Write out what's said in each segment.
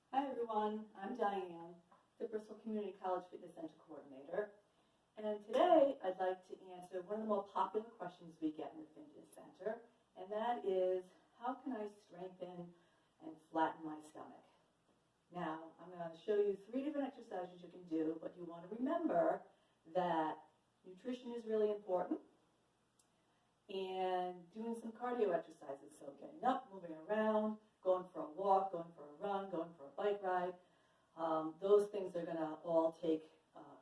Hi everyone, I'm Diane, the Bristol Community College Fitness Center Coordinator. And today I'd like to answer one of the more popular questions we get in the Fitness Center, and that is, how can I strengthen and flatten my stomach? Now, I'm going to show you 3 different exercises you can do, but you want to remember that nutrition is really important and doing some cardio exercises, so getting up, moving around, going for a walk, going for a run, going for a bike ride. Those things are going to all take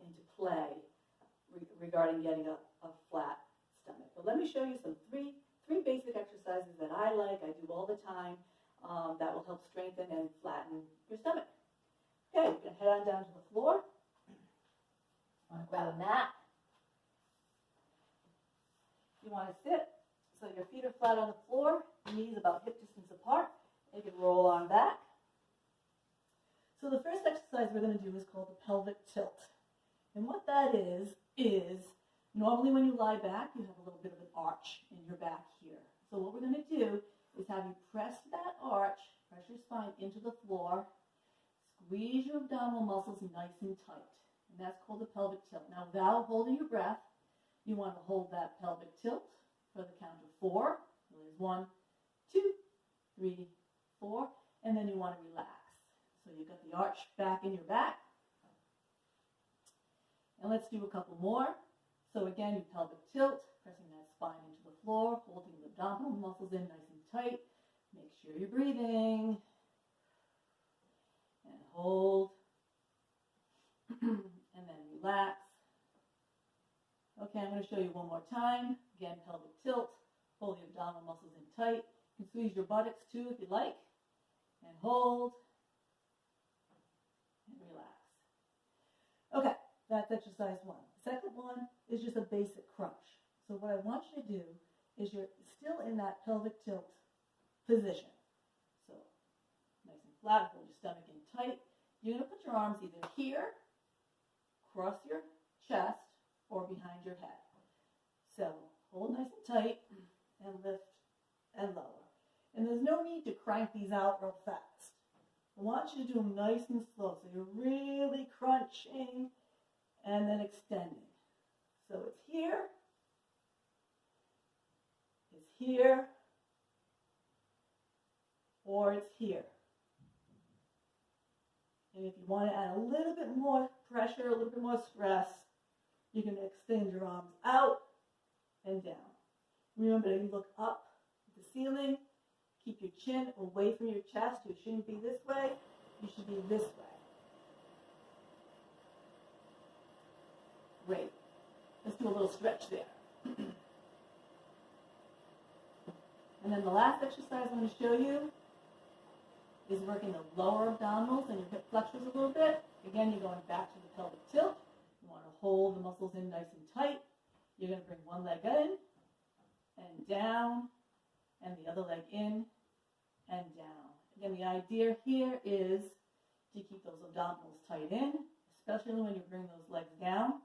into play regarding getting a flat stomach. But let me show you some three basic exercises that I like, I do all the time, that will help strengthen and flatten your stomach. Okay, you can head on down to the floor. Want to grab a mat. You want to sit so your feet are flat on the floor, knees about hip distance apart. You can roll on back. So the first exercise we're going to do is called the pelvic tilt. And what that is normally when you lie back, you have a little bit of an arch in your back here. So what we're going to do is have you press that arch, press your spine into the floor, squeeze your abdominal muscles nice and tight. And that's called the pelvic tilt. Now, without holding your breath, you want to hold that pelvic tilt for the count of 4. So there's 1, 2, 3, 4, and then you want to relax. So you've got the arch back in your back. And let's do a couple more. So again, you pelvic tilt, pressing that spine into the floor, holding the abdominal muscles in nice and tight. Make sure you're breathing. And hold. And then relax. Okay, I'm going to show you one more time. Again, pelvic tilt. Hold the abdominal muscles in tight. You can squeeze your buttocks too if you like. And hold. And relax. Okay, that's exercise 1. The second one is just a basic crunch. So what I want you to do is you're still in that pelvic tilt position. So nice and flat, hold your stomach in tight. You're going to put your arms either here, across your chest, or behind your head. So hold nice and tight and lift and lower. And there's no need to crank these out real fast. I want you to do them nice and slow. So you're really crunching and then extending. So it's here, or it's here. And if you want to add a little bit more pressure, a little bit more stress, you can extend your arms out and down. Remember to look up at the ceiling. Keep your chin away from your chest. You shouldn't be this way. You should be this way. Great. Let's do a little stretch there. And then the last exercise I'm going to show you is working the lower abdominals and your hip flexors a little bit. Again, you're going back to the pelvic tilt. You want to hold the muscles in nice and tight. You're going to bring one leg in and down, and the other leg in and down. Again, the idea here is to keep those abdominals tight in, especially when you bring those legs down.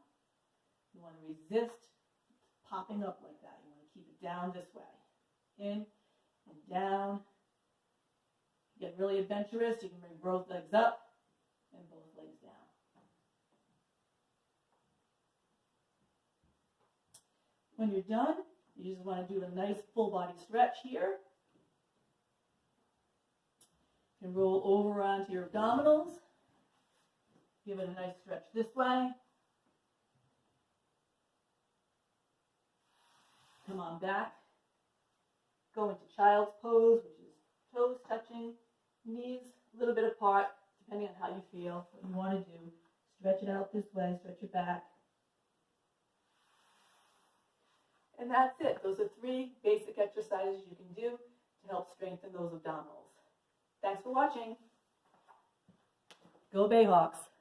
You want to resist popping up like that. You want to keep it down this way. In and down. Get really adventurous. You can bring both legs up and both legs down. When you're done, you just want to do a nice full body stretch here. You can roll over onto your abdominals. Give it a nice stretch this way. Come on back. Go into child's pose, which is toes touching, knees a little bit apart, depending on how you feel, what you want to do. Stretch it out this way, stretch your back. And that's it. Those are 3 basic exercises you can do to help strengthen those abdominals. Thanks for watching. Go Bayhawks.